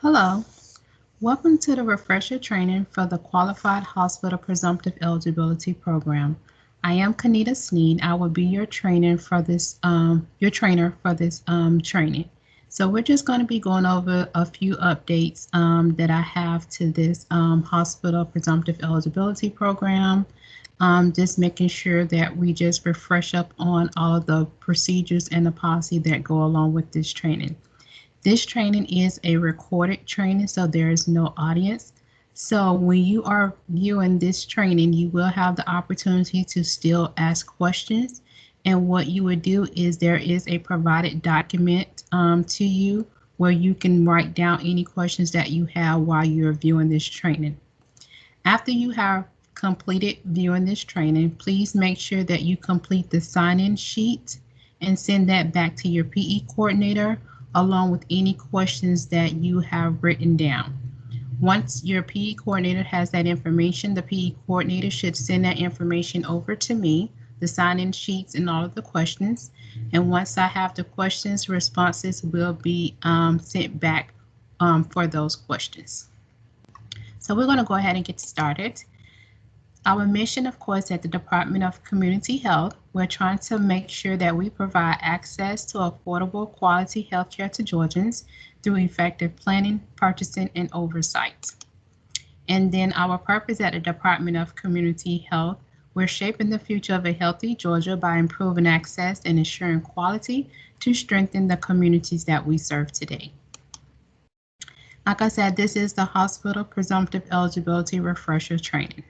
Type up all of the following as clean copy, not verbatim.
Hello, welcome to the refresher training for the Qualified Hospital Presumptive Eligibility Program. I am Kanita Sneed. I will be your trainer for this training. So we're just going to be going over a few updates that I have to this hospital presumptive eligibility program. Just making sure that we just refresh up on all of the procedures and the policy that go along with this training. This training is a recorded training, so there is no audience. So when you are viewing this training, you will have the opportunity to still ask questions. And what you would do is there is a provided document to you where you can write down any questions that you have while you're viewing this training. After you have completed viewing this training, please make sure that you complete the sign-in sheet and send that back to your PE coordinator along with any questions that you have written down. Once your PE coordinator has that information, the PE coordinator should send that information over to me, the sign-in sheets and all of the questions. And once I have the questions, responses will be sent back for those questions. So we're going to go ahead and get started. Our mission, of course, at the Department of Community Health, we're trying to make sure that we provide access to affordable quality healthcare to Georgians through effective planning, purchasing, and oversight. And then our purpose at the Department of Community Health, we're shaping the future of a healthy Georgia by improving access and ensuring quality to strengthen the communities that we serve today. Like I said, this is the Hospital Presumptive Eligibility Refresher Training.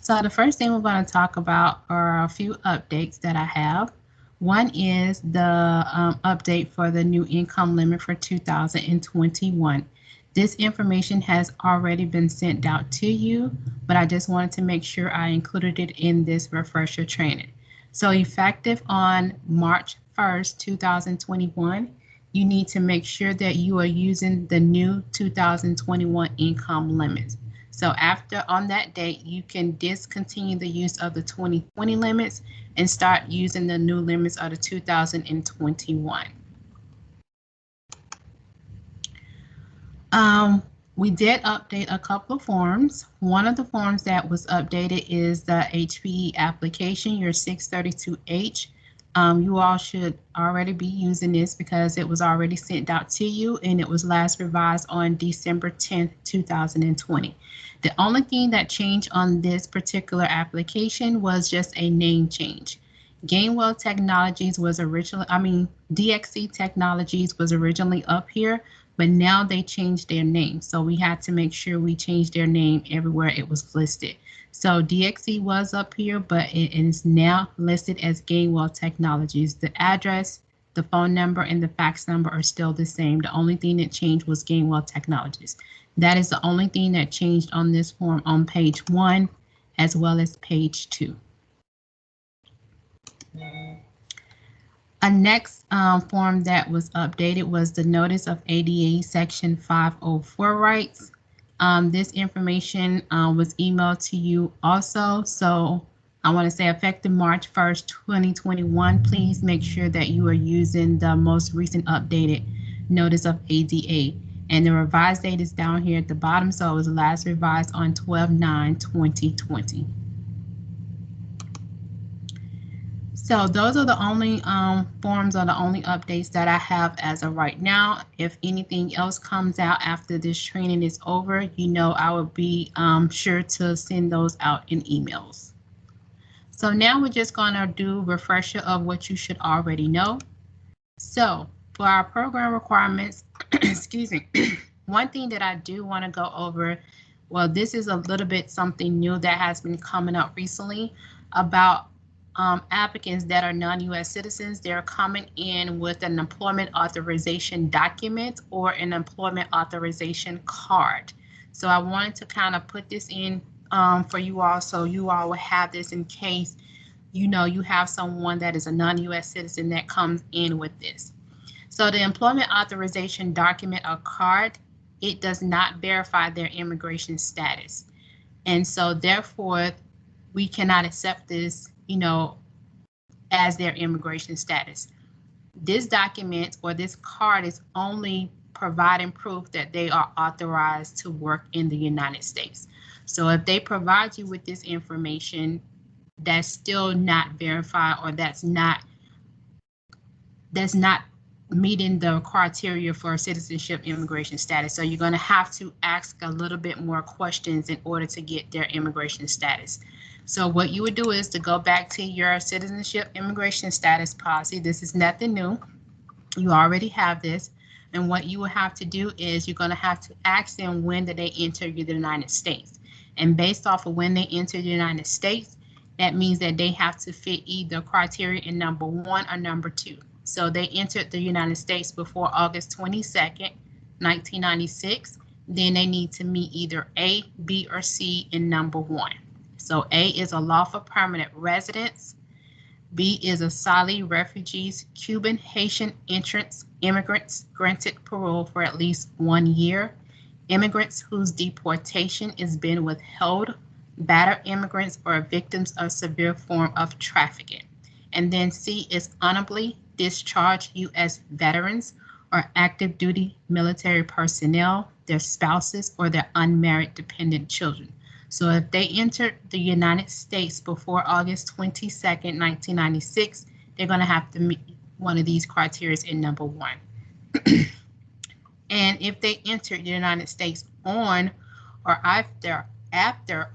So the first thing we're going to talk about are a few updates that I have. One is the update for the new income limit for 2021. This information has already been sent out to you, but I just wanted to make sure I included it in this refresher training. So effective on March 1st, 2021, you need to make sure that you are using the new 2021 income limits. So after on that date, you can discontinue the use of the 2020 limits and start using the new limits of the 2021. We did update a couple of forms. One of the forms that was updated is the HPE application, your 632H. You all should already be using this because it was already sent out to you and it was last revised on December 10th, 2020. The only thing that changed on this particular application was just a name change. Gainwell Technologies was DXC Technologies was originally up here, but now they changed their name. So we had to make sure we changed their name everywhere it was listed. So DXC was up here, but it is now listed as Gainwell Technologies. The address, the phone number, and the fax number are still the same. The only thing that changed was Gainwell Technologies. That is the only thing that changed on this form on page 1 as well as page 2. A next form that was updated was the Notice of ADA Section 504 rights. This information was emailed to you also. So I want to say effective March 1st, 2021, please make sure that you are using the most recent updated Notice of ADA. And the revised date is down here at the bottom, so it was last revised on 12/9/2020. So those are the only forms or the only updates that I have as of right now. If anything else comes out after this training is over, you know I will be sure to send those out in emails. So now we're just going to do a refresher of what you should already know. So for our program requirements, excuse me, one thing that I do want to go over, well, this is a little bit something new that has been coming up recently about applicants that are non-U.S. citizens. They're coming in with an employment authorization document or an employment authorization card. So I wanted to kind of put this in for you all, so you all will have this in case you know you have someone that is a non-U.S. citizen that comes in with this. So the employment authorization document or card, it does not verify their immigration status. And so therefore, we cannot accept this, as their immigration status. This document or this card is only providing proof that they are authorized to work in the United States. So if they provide you with this information that's still not verified, or that's not meeting the criteria for citizenship immigration status. So you're going to have to ask a little bit more questions in order to get their immigration status. So what you would do is to go back to your citizenship immigration status policy. This is nothing new. You already have this. And what you will have to do is you're going to have to ask them when did they enter the United States. And based off of when they enter the United States, that means that they have to fit either criteria in number 1 or number 2. So they entered the United States before August 22nd, 1996. Then they need to meet either A, B, or C in number 1. So A is a lawful permanent residence. B is asylee, refugees, Cuban, Haitian entrants, immigrants granted parole for at least 1 year, immigrants whose deportation has been withheld, battered immigrants, or victims of severe form of trafficking. And then C is honorably discharged U.S. veterans or active duty military personnel, their spouses, or their unmarried dependent children. So if they entered the United States before August 22nd, 1996, they're going to have to meet one of these criteria in number 1. And if they entered the United States on or after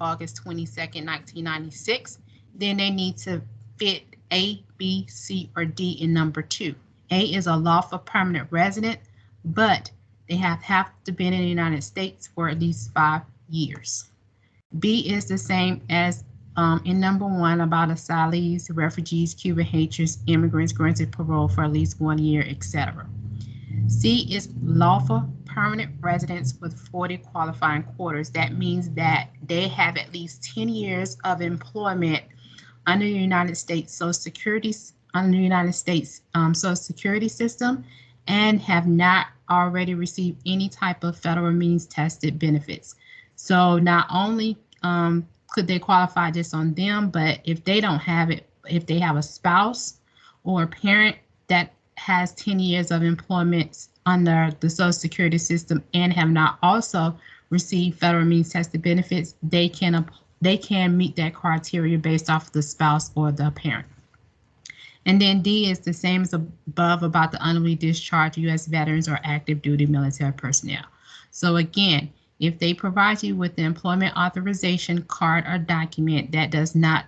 August 22nd, 1996, then they need to fit A, B, C, or D in number 2. A is a lawful permanent resident, but they have to be in the United States for at least 5 years. B is the same as in number 1 about asylees, refugees, Cuban, Haitians, immigrants granted parole for at least 1 year, etc. C is lawful permanent residents with 40 qualifying quarters. That means that they have at least 10 years of employment under the United States Social Security system and have not already received any type of federal means tested benefits. So not only could they qualify just on them, but if they don't have it, if they have a spouse or a parent that has 10 years of employment under the Social Security system and have not also received federal means tested benefits, they can meet that criteria based off of the spouse or the parent. And then D is the same as above about the honorably discharged U.S. veterans or active duty military personnel. So again, if they provide you with the employment authorization card or document, that does not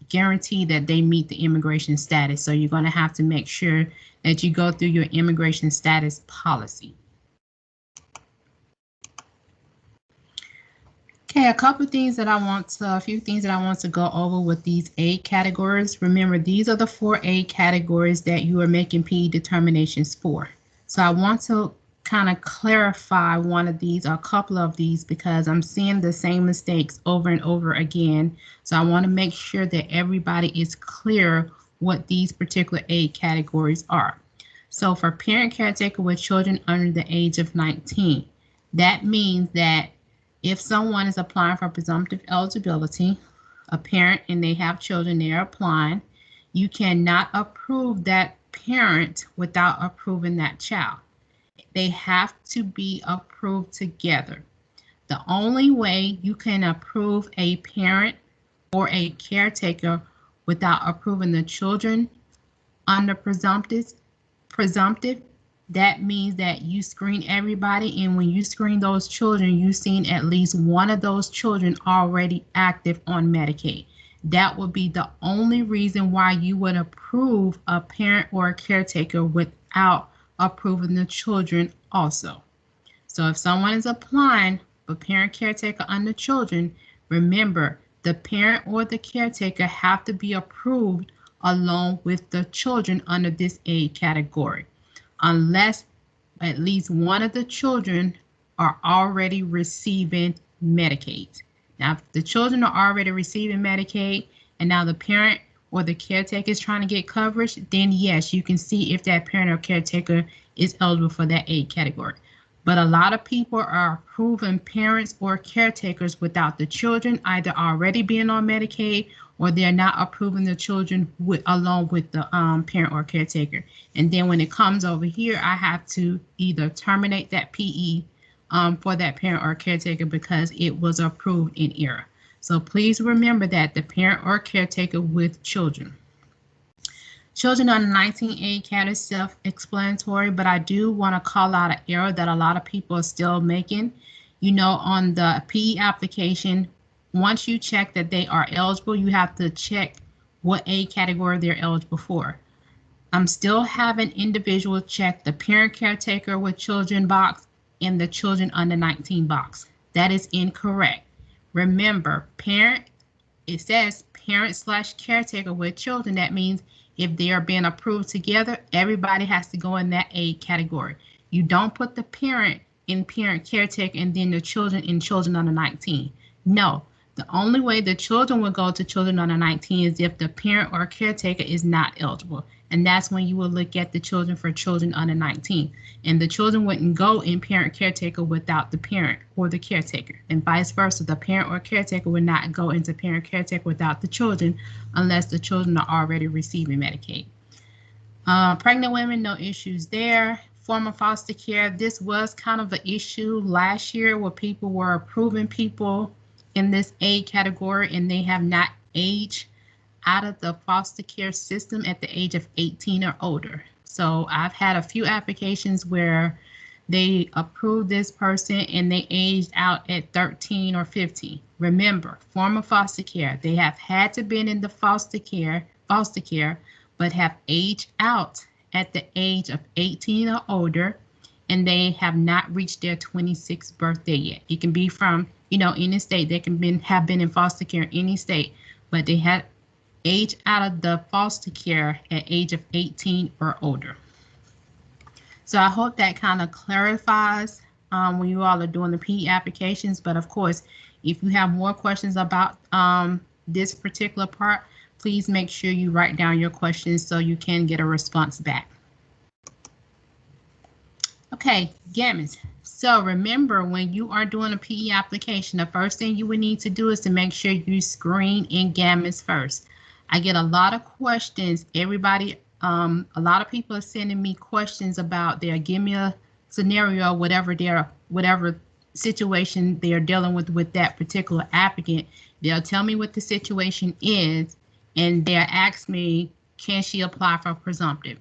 guarantee that they meet the immigration status. So you're going to have to make sure that you go through your immigration status policy. Okay, a few things that I want to go over with these aid categories. Remember, these are the 4 aid categories that you are making PE determinations for. So I want to kind of clarify one of these or a couple of these because I'm seeing the same mistakes over and over again. So I want to make sure that everybody is clear what these particular aid categories are. So for parent caretaker with children under the age of 19, that means that if someone is applying for presumptive eligibility, a parent and they have children, they are applying, you cannot approve that parent without approving that child. They have to be approved together. The only way you can approve a parent or a caretaker without approving the children under presumptive, that means that you screen everybody, and when you screen those children, you've seen at least one of those children already active on Medicaid. That would be the only reason why you would approve a parent or a caretaker without approving the children also. So if someone is applying for parent caretaker under children, remember the parent or the caretaker have to be approved along with the children under this aid category, unless at least one of the children are already receiving Medicaid. Now, if the children are already receiving Medicaid and now the parent or the caretaker is trying to get coverage, then yes, you can see if that parent or caretaker is eligible for that aid category. But a lot of people are approving parents or caretakers without the children either already being on Medicaid, or they're not approving the children along with the parent or caretaker. And then when it comes over here, I have to either terminate that PE for that parent or caretaker because it was approved in error. So please remember that the parent or caretaker with children. Children under 19A CAT is self-explanatory, but I do want to call out an error that a lot of people are still making. You know, on the PE application, once you check that they are eligible, you have to check what A category they're eligible for. I'm still having individuals check the parent caretaker with children box and the children under 19 box. That is incorrect. Remember, parent, it says parent/caretaker with children. That means if they are being approved together, everybody has to go in that A category. You don't put the parent in parent caretaker and then the children in children under 19. No, the only way the children will go to children under 19 is if the parent or caretaker is not eligible. And that's when you will look at the children for children under 19. And the children wouldn't go in parent caretaker without the parent or the caretaker, and vice versa. The parent or caretaker would not go into parent caretaker without the children unless the children are already receiving Medicaid. Pregnant women, no issues there. Former foster care, this was kind of an issue last year where people were approving people in this A category and they have not aged out of the foster care system at the age of 18 or older. So I've had a few applications where they approved this person and they aged out at 13 or 15. Remember, former foster care, they have had to been in the foster care, but have aged out at the age of 18 or older, and they have not reached their 26th birthday yet. It can be from, you know, any state. They can have been in foster care in any state, but they had age out of the foster care at age of 18 or older. So I hope that kind of clarifies when you all are doing the PE applications. But of course, if you have more questions about this particular part, please make sure you write down your questions so you can get a response back. Okay, GAMIS. So remember, when you are doing a PE application, the first thing you would need to do is to make sure you screen in GAMIS first. I get a lot of questions. Everybody, a lot of people are sending me questions about give me a scenario, whatever situation they are dealing with that particular applicant. They'll tell me what the situation is, and they'll ask me, can she apply for presumptive?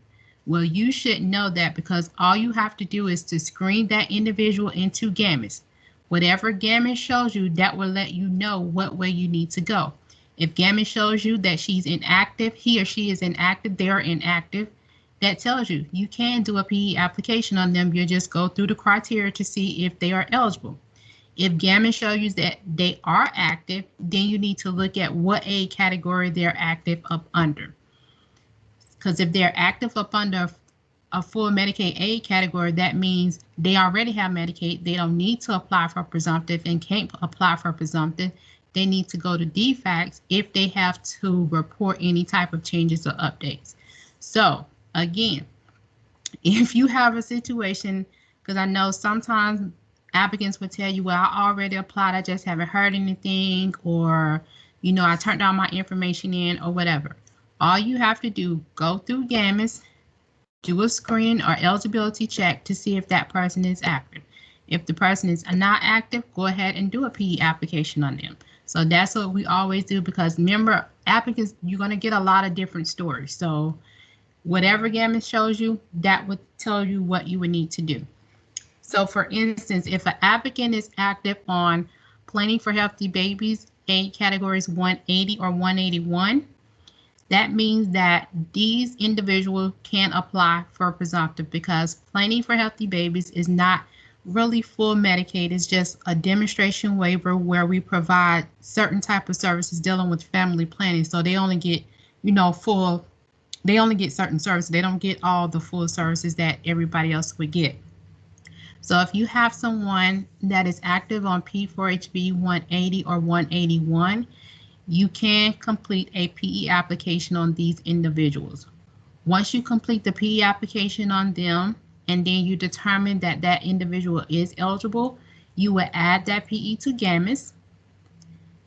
Well, you should know that because all you have to do is to screen that individual into GAMIS. Whatever GAMIS shows you, that will let you know what way you need to go. If GAMIS shows you that she's inactive, he or she is inactive, they are inactive, that tells you you can do a PE application on them. You just go through the criteria to see if they are eligible. If GAMIS shows you that they are active, then you need to look at what A category they're active up under. Because if they're active up under a full Medicaid A category, that means they already have Medicaid. They don't need to apply for presumptive and can't apply for presumptive. They need to go to DFACS if they have to report any type of changes or updates. So again, if you have a situation, because I know sometimes applicants would tell you, well, I already applied, I just haven't heard anything, or, you know, I turned all my information in or whatever. All you have to do, go through GAMIS, do a screen or eligibility check to see if that person is active. If the person is not active, go ahead and do a PE application on them. So that's what we always do, because remember, applicants, you're going to get a lot of different stories. So whatever GAMIS shows you, that would tell you what you would need to do. So for instance, if an applicant is active on Planning for Healthy Babies, A categories 180 or 181, that means that these individuals can apply for presumptive, because Planning for Healthy Babies is not really full Medicaid. It's just a demonstration waiver where we provide certain type of services dealing with family planning. So they only get, you know, they only get certain services. They don't get all the full services that everybody else would get. So if you have someone that is active on P4HB 180 or 181, you can complete a PE application on these individuals. Once you complete the PE application on them and then you determine that that individual is eligible, you will add that PE to GAMIS.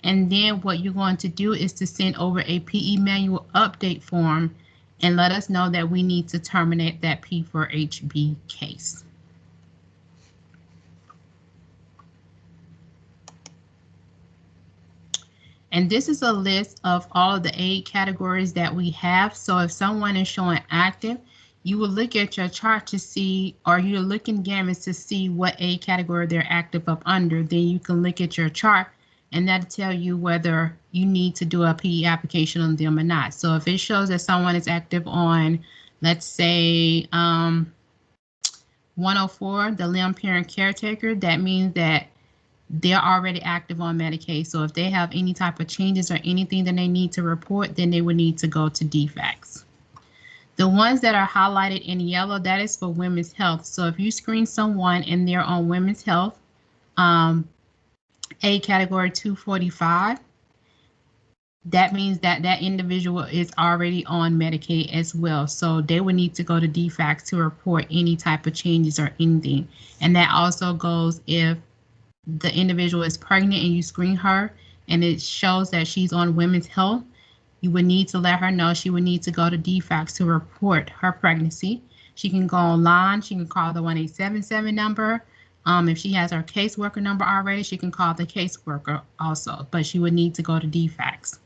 And then what you're going to do is to send over a PE manual update form and let us know that we need to terminate that P4HB case. And this is a list of all of the aid categories that we have. So if someone is showing active, you will look at your chart to see, or you're looking GAMIS to see what aid category they're active up under. Then you can look at your chart and that'll tell you whether you need to do a PE application on them or not. So if it shows that someone is active on, let's say 104, the limb parent caretaker, that means that they're already active on Medicaid. So if they have any type of changes or anything that they need to report, then they would need to go to DFACS. The ones that are highlighted in yellow, that is for women's health. So if you screen someone and they're on women's health, A category 245, that means that that individual is already on Medicaid as well. So they would need to go to DFACS to report any type of changes or anything. And that also goes if the individual is pregnant and you screen her and it shows that she's on women's health, you would need to let her know. She would need to go to DFACS to report her pregnancy. She can go online. She can call the 1877 number. If she has her caseworker number already, she can call the caseworker also, but she would need to go to DFACS.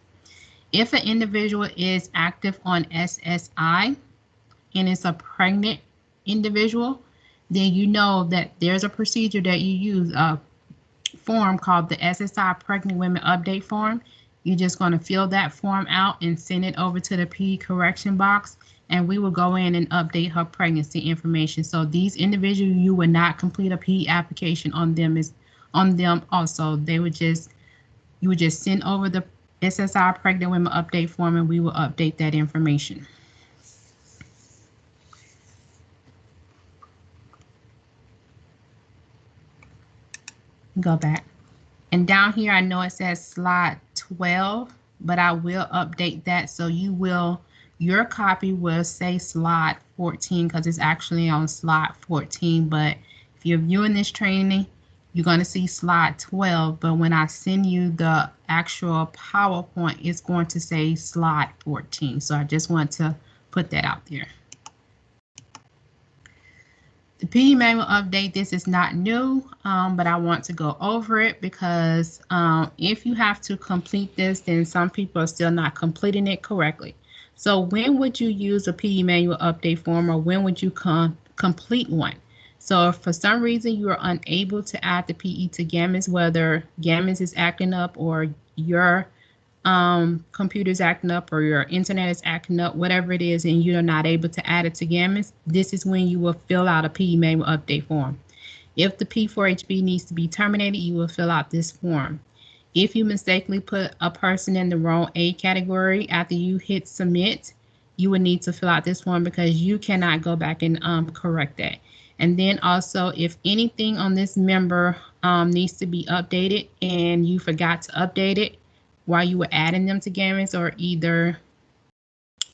If an individual is active on SSI and it's a pregnant individual, then you know that there's a procedure that you use, a form called the SSI Pregnant Women Update Form. You're just going to fill that form out and send it over to the PE correction box, and we will go in and update her pregnancy information. So these individuals, you would not complete a PE application on them also. They would just, you would just send over the SSI Pregnant Women Update Form and we will update that information. Go back. And down here, I know it says slide 12, but I will update that. So you will, your copy will say slide 14 because it's actually on slide 14. But if you're viewing this training, you're going to see slide 12. But when I send you the actual PowerPoint, it's going to say slide 14. So I just want to put that out there. The PE manual update, this is not new, but I want to go over it because if you have to complete this, then some people are still not completing it correctly. So when would you use a PE manual update form, or when would you complete one? So if for some reason you are unable to add the PE to GAMIS, whether GAMIS is acting up or your computer's acting up or your internet is acting up, whatever it is, and you're not able to add it to GAMIS, this is when you will fill out a PE manual update form. If the P4HB needs to be terminated, you will fill out this form. If you mistakenly put a person in the wrong aid category after you hit submit, you will need to fill out this form because you cannot go back and correct that. And then also, if anything on this member needs to be updated and you forgot to update it while you were adding them to GAMIS, or either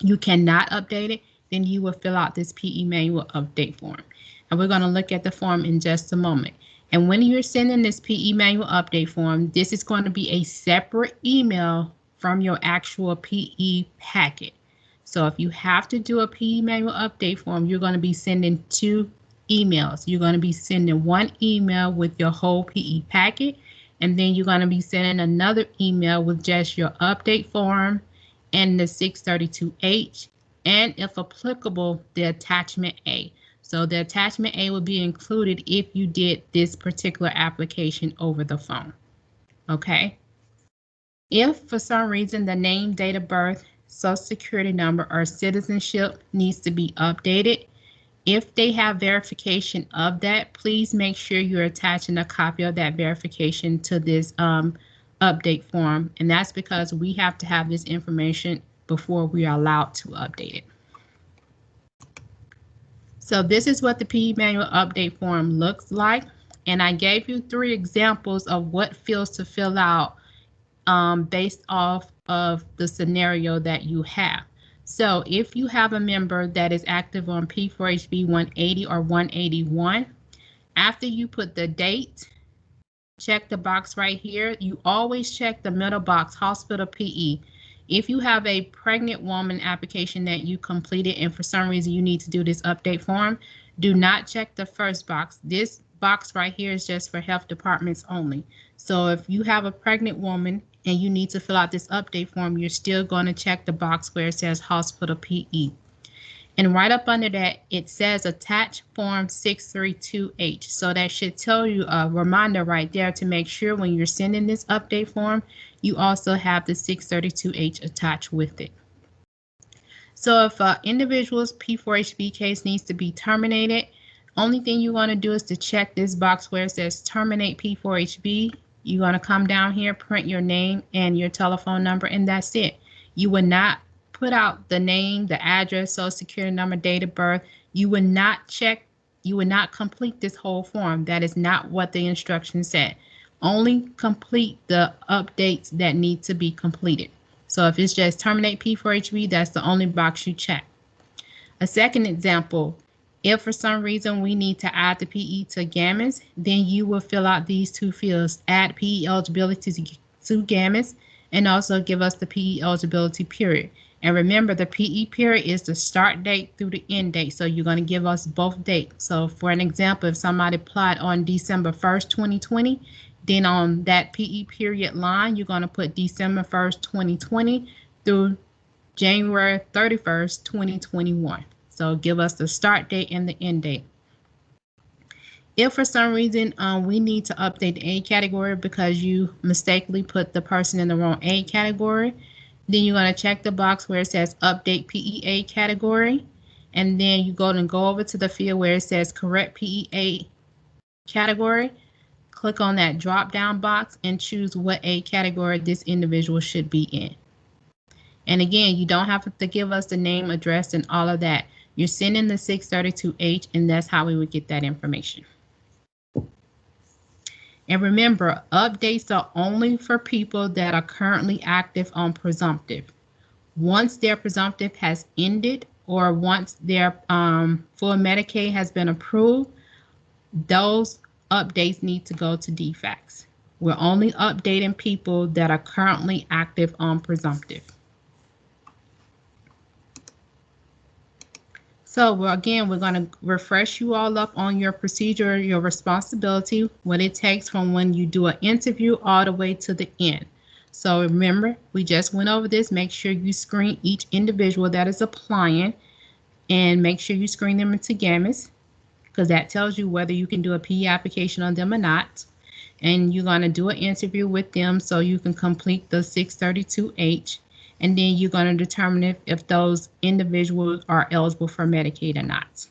you cannot update it, then you will fill out this PE manual update form. And we're going to look at the form in just a moment. And when you're sending this PE manual update form, this is going to be a separate email from your actual PE packet. So if you have to do a PE manual update form, you're going to be sending two emails. You're going to be sending one email with your whole PE packet, and then you're going to be sending another email with just your update form and the 632H, and if applicable, the attachment A. So the attachment A will be included if you did this particular application over the phone. Okay. If for some reason the name, date of birth, social security number, or citizenship needs to be updated, if they have verification of that, please make sure you're attaching a copy of that verification to this update form. And that's because we have to have this information before we are allowed to update it. So this is what the PE manual update form looks like. And I gave you 3 examples of what fields to fill out based off of the scenario that you have. So if you have a member that is active on P4HB 180 or 181, after you put the date, check the box right here. You always check the middle box, hospital PE. If you have a pregnant woman application that you completed and for some reason you need to do this update form, do not check the first box. This box right here is just for health departments only. So if you have a pregnant woman and you need to fill out this update form, you're still going to check the box where it says hospital PE. And right up under that, it says attach form 632H. So that should tell you a reminder right there to make sure when you're sending this update form, you also have the 632H attached with it. So if an individual's P4HB case needs to be terminated, only thing you want to do is to check this box where it says terminate P4HB. You're going to come down here, print your name and your telephone number, and that's it. You would not put out the name, the address, social security number, date of birth. You would not check, you would not complete this whole form. That is not what the instructions said. Only complete the updates that need to be completed. So if it's just terminate P4HB, that's the only box you check. A second example, if for some reason we need to add the PE to GAMIS, then you will fill out these two fields, add PE eligibility to GAMIS, and also give us the PE eligibility period. And remember, the PE period is the start date through the end date. So you're going to give us both dates. So for an example, if somebody applied on December 1st, 2020, then on that PE period line, you're going to put December 1st, 2020 through January 31st, 2021. So give us the start date and the end date. If for some reason we need to update the A category because you mistakenly put the person in the wrong A category, then you're going to check the box where it says update PEA category, and then you go over to the field where it says correct PEA category. Click on that drop down box and choose what A category this individual should be in. And again, you don't have to give us the name, address, and all of that. You're sending the 632H, and that's how we would get that information. And remember, updates are only for people that are currently active on presumptive. Once their presumptive has ended or once their full Medicaid has been approved, those updates need to go to DFACS. We're only updating people that are currently active on presumptive. So again, we're going to refresh you all up on your procedure, your responsibility, what it takes from when you do an interview all the way to the end. So remember, we just went over this. Make sure you screen each individual that is applying and make sure you screen them into GAMIS because that tells you whether you can do a PE application on them or not. And you're going to do an interview with them so you can complete the 632H. And then you're going to determine if those individuals are eligible for Medicaid or not.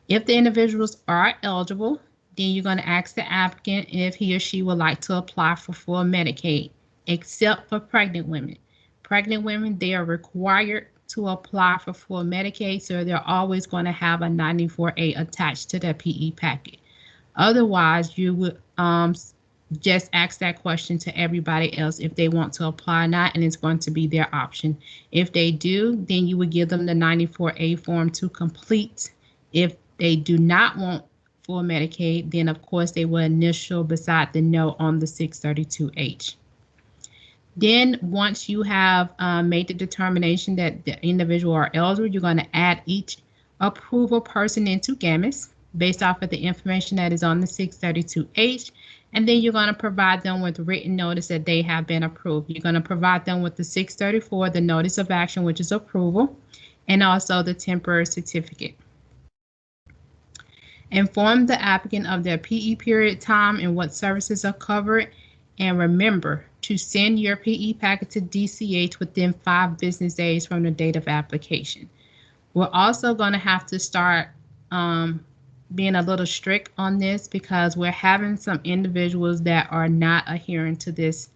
If the individuals are eligible, then you're going to ask the applicant if he or she would like to apply for full Medicaid, except for pregnant women. Pregnant women, they are required to apply for full Medicaid, so they're always going to have a 94A attached to their PE packet. Otherwise, you would just ask that question to everybody else if they want to apply or not, and it's going to be their option. If they do, then you would give them the 94A form to complete. If they do not want full Medicaid, then of course they will initial beside the no on the 632H. Then once you have made the determination that the individual are eligible, you're going to add each approval person into GAMIS based off of the information that is on the 632H. And then you're going to provide them with written notice that they have been approved. You're going to provide them with the 634, the notice of action, which is approval, and also the temporary certificate. Inform the applicant of their PE period time and what services are covered. And remember to send your PE packet to DCH within 5 business days from the date of application. We're also going to have to start being a little strict on this because we're having some individuals that are not adhering to this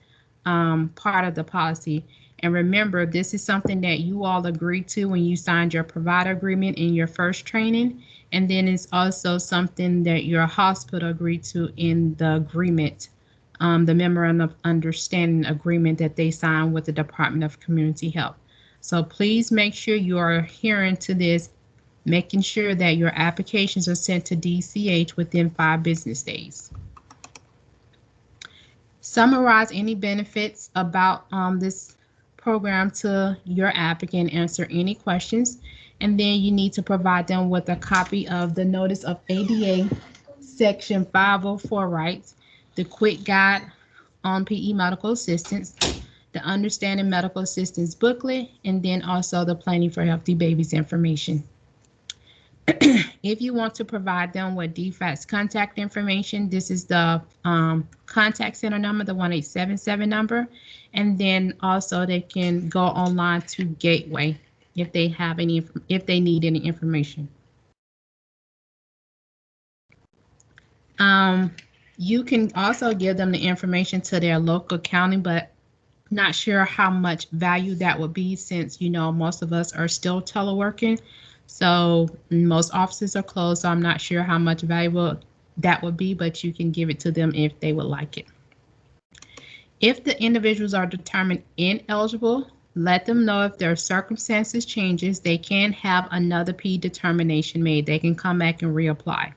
part of the policy. And remember, this is something that you all agreed to when you signed your provider agreement in your first training. And then it's also something that your hospital agreed to in the agreement, the memorandum of understanding agreement that they signed with the Department of Community Health. So please make sure you are adhering to this, making sure that your applications are sent to DCH within 5 business days. Summarize any benefits about this program to your applicant, answer any questions, and then you need to provide them with a copy of the Notice of ADA Section 504 rights, the quick guide on PE medical assistance, the Understanding Medical Assistance booklet, and then also the Planning for Healthy Babies information. If you want to provide them with DFAC's contact information, this is the contact center number, the 1877 number, and then also they can go online to Gateway if they have any, if they need any information. You can also give them the information to their local county, but not sure how much value that would be, since, you know, most of us are still teleworking. So most offices are closed, so I'm not sure how much valuable that would be, but you can give it to them if they would like it. If the individuals are determined ineligible, let them know if their circumstances changes, they can have another P determination made. They can come back and reapply.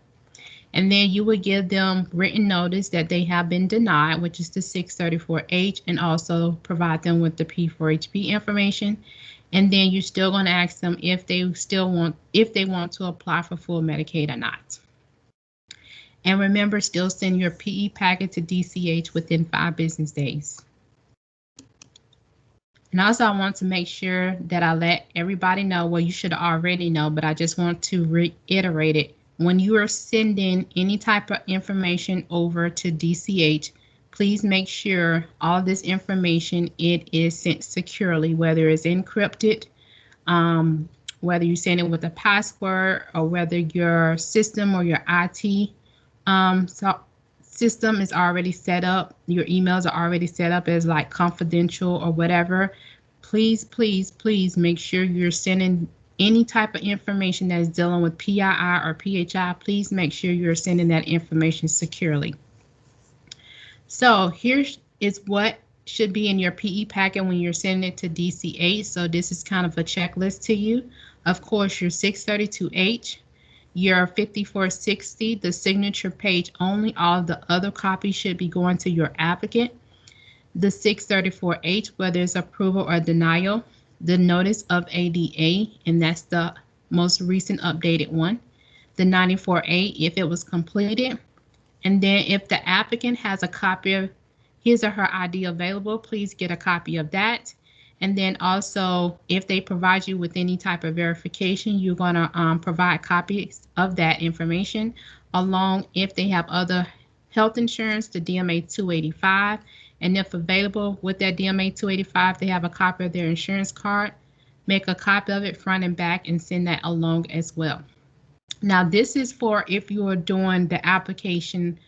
And then you would give them written notice that they have been denied, which is the 634H, and also provide them with the P4HP information. And then you're still going to ask them if they want to apply for full Medicaid or not. And remember, still send your PE packet to DCH within 5 business days. And also, I want to make sure that I let everybody know, well, you should already know, but I just want to reiterate it. When you are sending any type of information over to DCH, please make sure all this information, it is sent securely, whether it's encrypted, whether you send it with a password, or whether your system or your IT system is already set up, your emails are already set up as like confidential or whatever. Please, please, please make sure you're sending any type of information that is dealing with PII or PHI. Please make sure you're sending that information securely. So here is what should be in your PE packet when you're sending it to DCH. So this is kind of a checklist to you. Of course, your 632H, your 5460, the signature page only. All the other copies should be going to your applicant. The 634H, whether it's approval or denial. The Notice of ADA, and that's the most recent updated one. The 94A, if it was completed. And then if the applicant has a copy of his or her ID available, please get a copy of that. And then also, if they provide you with any type of verification, you're going to provide copies of that information, along if they have other health insurance, the DMA 285. And if available with that DMA 285, they have a copy of their insurance card, make a copy of it front and back and send that along as well. Now, this is for if you are doing the application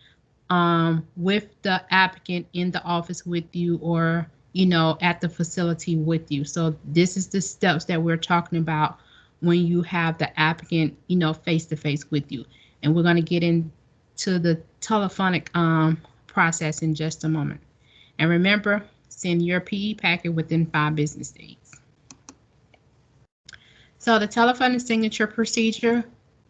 with the applicant in the office with you, or, you know, at the facility with you. So this is the steps that we're talking about when you have the applicant, you know, face-to-face with you. And we're going to get into the telephonic process in just a moment. And remember, send your PE packet within 5 business days. So the telephonic signature procedure,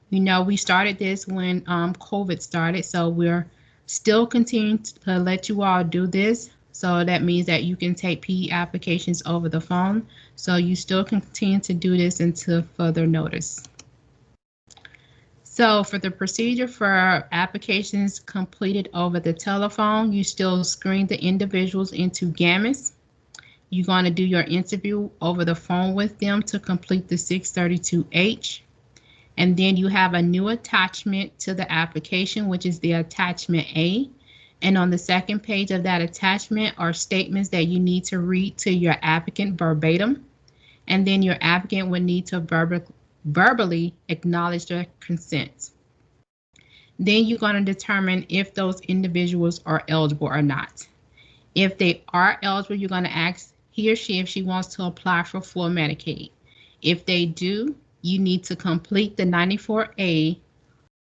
you know, we started this when COVID started, so we're still continuing to let you all do this. So that means that you can take PE applications over the phone. So you still continue to do this until further notice. So for the procedure for applications completed over the telephone, you still screen the individuals into GAMIS. You're going to do your interview over the phone with them to complete the 632H. And then you have a new attachment to the application, which is the attachment A. And on the second page of that attachment are statements that you need to read to your applicant verbatim. And then your applicant would need to verbally acknowledge their consent. Then you're going to determine if those individuals are eligible or not. If they are eligible, you're going to ask he or she if she wants to apply for full Medicaid. If they do, you need to complete the 94A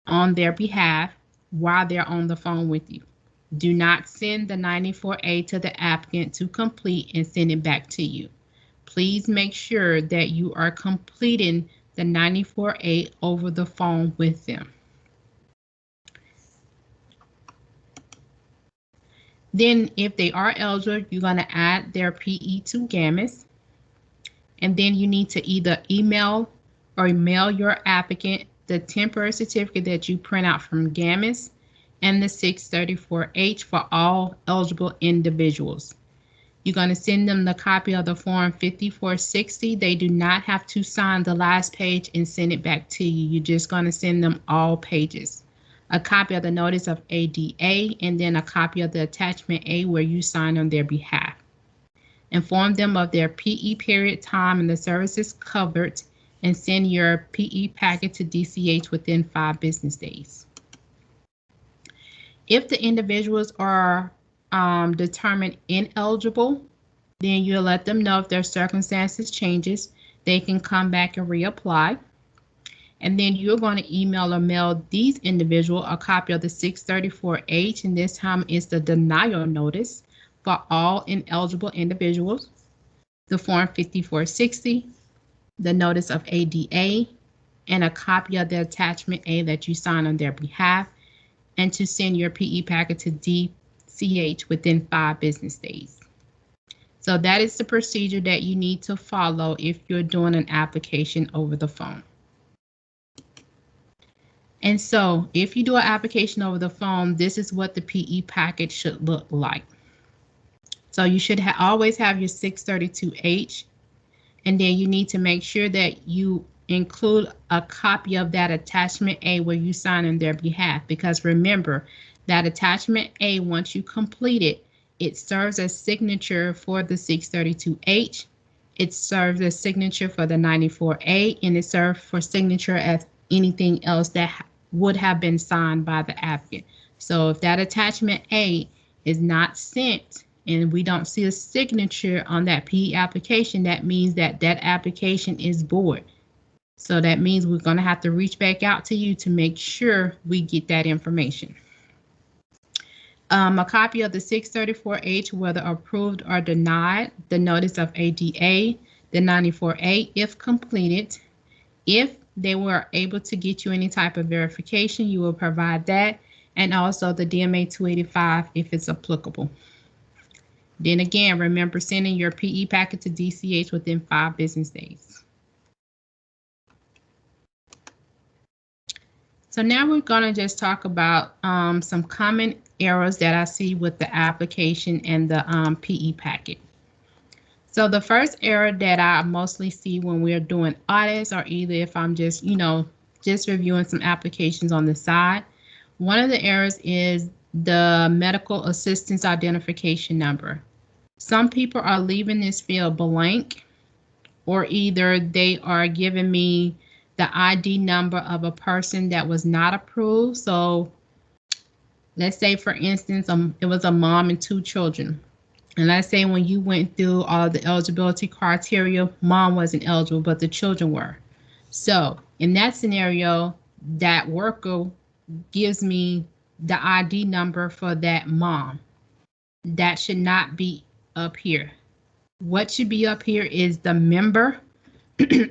on their behalf while they're on the phone with you. Do not send the 94A to the applicant to complete and send it back to you. please make sure that you are completing the 94A over the phone with them. Then if they are eligible, you're going to add their PE to GAMIS. And then you need to either email or mail your applicant the temporary certificate that you print out from GAMIS and the 634H for all eligible individuals. You're going to send them the copy of the Form 5460. They do not have to sign the last page and send it back to you. You're just going to send them all pages. A copy of the Notice of ADA, and then a copy of the Attachment A where you sign on their behalf. Inform them of their PE period, time, and the services covered, and send your PE packet to DCH within 5 business days. If the individuals are determined ineligible, then you'll let them know if their circumstances changes. They can come back and reapply. And then you're going to email or mail these individuals a copy of the 634H, and this time is the denial notice for all ineligible individuals, the Form 5460, the Notice of ADA, and a copy of the Attachment A that you sign on their behalf, and to send your PE packet to DCH within 5 business days. So that is the procedure that you need to follow if you're doing an application over the phone. And so if you do an application over the phone, this is what the PE package should look like. So you should always have your 632H, and then you need to make sure that you include a copy of that Attachment A where you sign on their behalf, because remember that Attachment A, once you complete it, it serves as signature for the 632H, it serves as signature for the 94A, and it serves for signature as anything else that would have been signed by the applicant. So if that Attachment A is not sent and we don't see a signature on that PE application, that means that that application is void. So that means we're going to have to reach back out to you to make sure we get that information. A copy of the 634H, whether approved or denied, the Notice of ADA, the 94A, if completed. If they were able to get you any type of verification, you will provide that, and also the DMA 285 if it's applicable. Then again, remember sending your PE packet to DCH within 5 business days. So now we're going to just talk about some common errors that I see with the application and the PE packet. So the first error that I mostly see when we're doing audits, or either if I'm just, just reviewing some applications on the side, one of the errors is the medical assistance identification number. Some people are leaving this field blank, or either they are giving me the ID number of a person that was not approved. So let's say, for instance, it was a mom and 2 children. And let's say when you went through all the eligibility criteria, mom wasn't eligible, but the children were. So in that scenario, that worker gives me the ID number for that mom. That should not be up here. What should be up here is the member,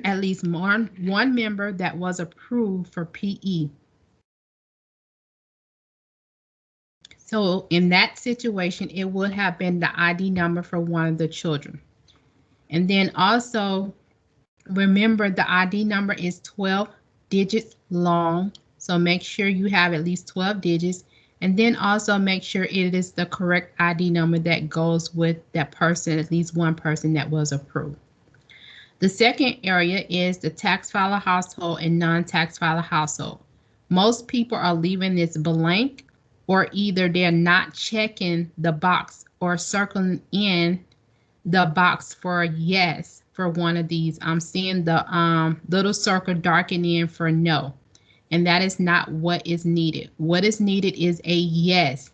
at least one member that was approved for PE. So in that situation, it would have been the ID number for one of the children. And then also remember the ID number is 12 digits long. So make sure you have at least 12 digits. And then also make sure it is the correct ID number that goes with that person, at least one person that was approved. The second area is the tax filer household and non-tax filer household. Most people are leaving this blank, or either they're not checking the box or circling in the box for yes for one of these. I'm seeing the little circle darken in for no, and that is not what is needed. What is needed is a yes,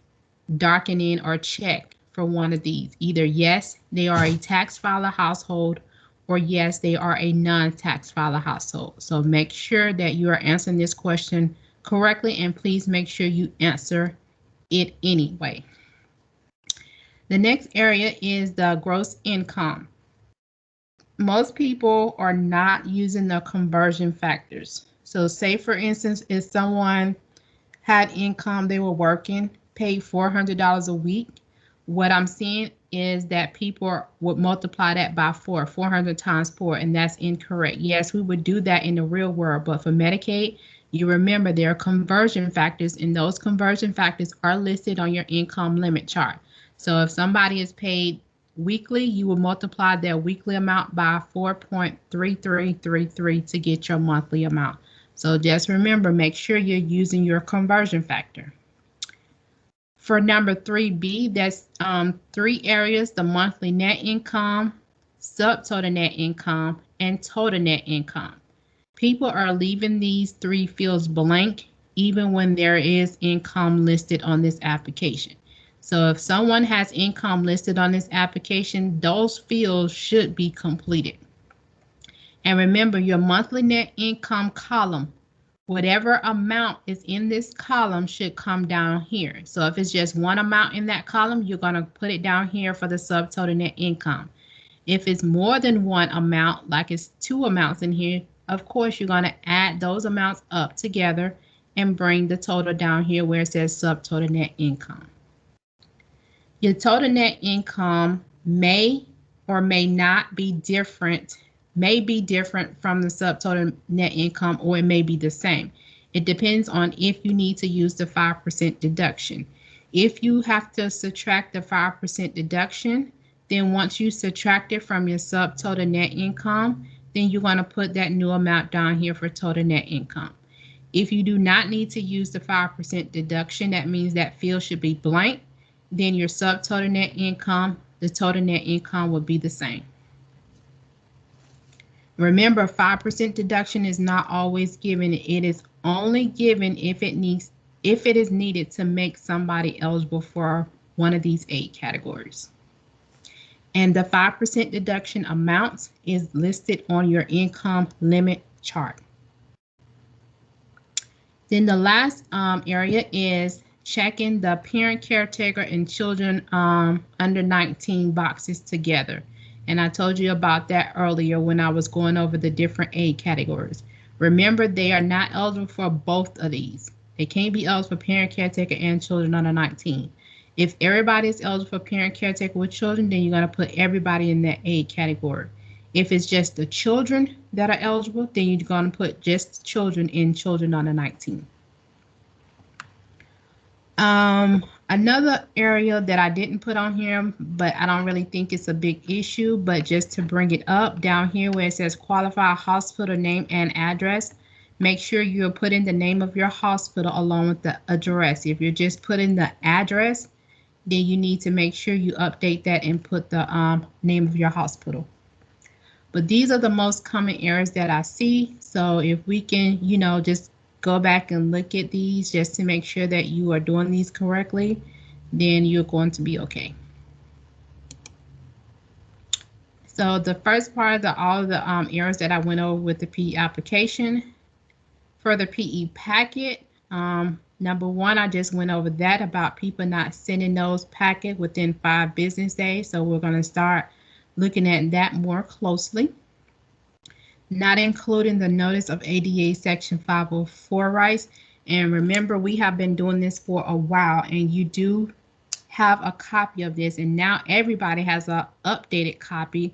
darken in or check for one of these. Either yes, they are a tax filer household, or yes, they are a non-tax filer household. So make sure that you are answering this question correctly, and please make sure you answer it anyway. The next area is the gross income. most people are not using the conversion factors. So say for instance, if someone had income, they were working, paid $400 a week, what I'm seeing is that people would multiply that by 400 times 4, and that's incorrect. Yes, we would do that in the real world, but for Medicaid, you remember there are conversion factors, and those conversion factors are listed on your income limit chart. So if somebody is paid weekly, you will multiply their weekly amount by 4.3333 to get your monthly amount. So just remember, make sure you're using your conversion factor. For number 3B, that's 3 areas: the monthly net income, subtotal net income, and total net income. People are leaving these 3 fields blank even when there is income listed on this application. So if someone has income listed on this application, those fields should be completed. And remember, your monthly net income column, whatever amount is in this column should come down here. So if it's just one amount in that column, you're going to put it down here for the subtotal net income. If it's more than one amount, like it's 2 amounts in here, of course, you're going to add those amounts up together and bring the total down here where it says subtotal net income. Your total net income may or may not be different, may be different from the subtotal net income, or it may be the same. It depends on if you need to use the 5% deduction. If you have to subtract the 5% deduction, then once you subtract it from your subtotal net income, then you're going to put that new amount down here for total net income. If you do not need to use the 5% deduction, that means that field should be blank. Then your subtotal net income, the total net income will be the same. Remember, 5% deduction is not always given. It is only given if it is needed to make somebody eligible for one of these 8 categories. And the 5% deduction amounts is listed on your income limit chart. Then the last area is checking the parent, caretaker, and children under 19 boxes together. And I told you about that earlier when I was going over the different aid categories. Remember, they are not eligible for both of these. They can't be eligible for parent, caretaker, and children under 19. If everybody is eligible for parent, caretaker with children, then you're going to put everybody in that aid category. If it's just the children that are eligible, then you're going to put just children in children under 19. Another area that I didn't put on here, but I don't really think it's a big issue, but just to bring it up, down here where it says qualify hospital name and address, make sure you're putting the name of your hospital along with the address. If you're just putting the address, then you need to make sure you update that and put the name of your hospital. But these are the most common errors that I see. So if we can, just go back and look at these just to make sure that you are doing these correctly, then you're going to be okay. So the first part of all of the errors that I went over with the PE application. For the PE packet, number 1, I just went over that about people not sending those packets within 5 business days. So we're going to start looking at that more closely. Not including the notice of ADA Section 504 rights. And remember, we have been doing this for a while, and you do have a copy of this. And now everybody has an updated copy,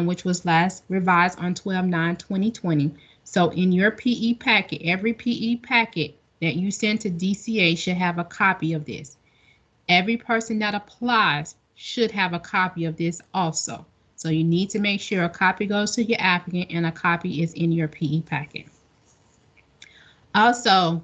which was last revised on 12/9/2020. So in your PE packet, every PE packet that you send to DCA should have a copy of this. Every person that applies should have a copy of this also. So you need to make sure a copy goes to your applicant and a copy is in your PE packet. Also,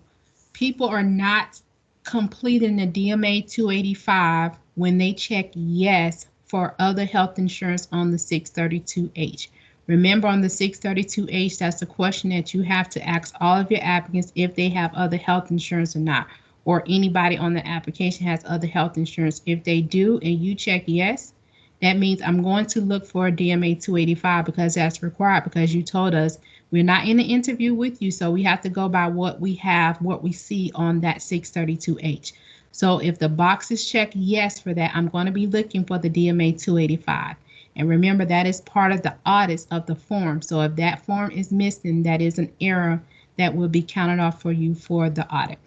people are not completing the DMA 285 when they check yes for other health insurance on the 632H. Remember, on the 632H, that's a question that you have to ask all of your applicants if they have other health insurance or not, or anybody on the application has other health insurance. If they do and you check yes, that means I'm going to look for a DMA 285 because that's required, because you told us we're not in an interview with you, so we have to go by what we have, what we see on that 632H. So if the box is checked yes for that, I'm going to be looking for the DMA 285. And remember, that is part of the audits of the form. So if that form is missing, that is an error that will be counted off for you for the audit.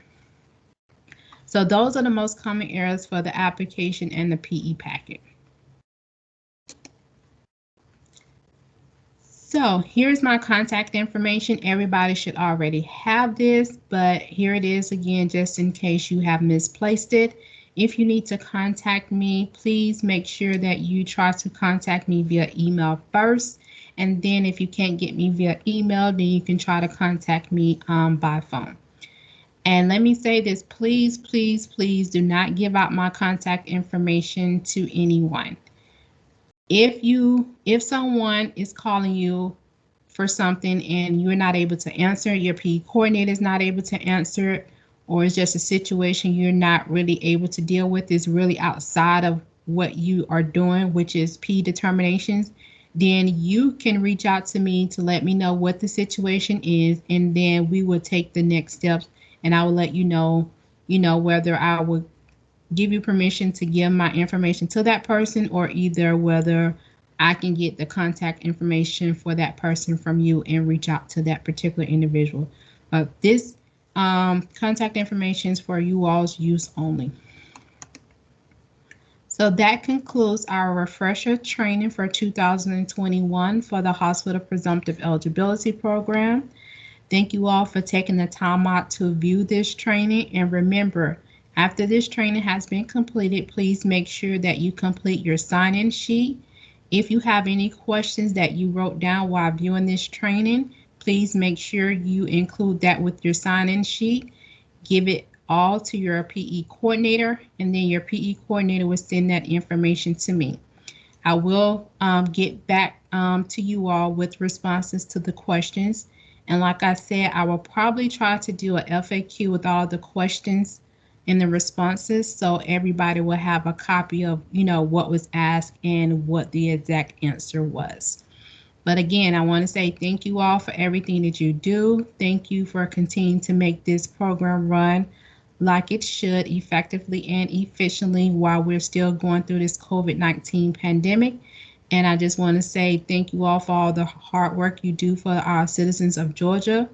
So those are the most common errors for the application and the PE packet. So here's my contact information. Everybody should already have this, but here it is again, just in case you have misplaced it. If you need to contact me, please make sure that you try to contact me via email first. And then if you can't get me via email, then you can try to contact me by phone. And let me say this, please, please, please do not give out my contact information to anyone. If someone is calling you for something and you're not able to answer, your PE coordinator is not able to answer it, or it's just a situation you're not really able to deal with, is really outside of what you are doing, which is PE determinations, then you can reach out to me to let me know what the situation is, and then we will take the next steps, and I will let you know, whether I will give you permission to give my information to that person, or either whether I can get the contact information for that person from you and reach out to that particular individual. But this contact information is for you all's use only. So that concludes our refresher training for 2021 for the Hospital Presumptive Eligibility Program. Thank you all for taking the time out to view this training. And remember, after this training has been completed, please make sure that you complete your sign-in sheet. If you have any questions that you wrote down while viewing this training, please make sure you include that with your sign-in sheet. Give it all to your PE coordinator, and then your PE coordinator will send that information to me. I will get back to you all with responses to the questions. And like I said, I will probably try to do a FAQ with all the questions and the responses, so everybody will have a copy of, what was asked and what the exact answer was. But again, I want to say thank you all for everything that you do. Thank you for continuing to make this program run like it should, effectively and efficiently, while we're still going through this COVID-19 pandemic. And I just want to say thank you all for all the hard work you do for our citizens of Georgia,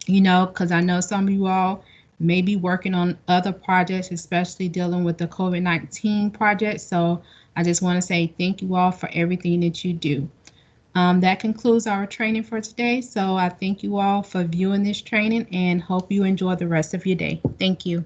because I know some of you all may be working on other projects, especially dealing with the COVID-19 project. So I just want to say thank you all for everything that you do. That concludes our training for today. So I thank you all for viewing this training and hope you enjoy the rest of your day. Thank you.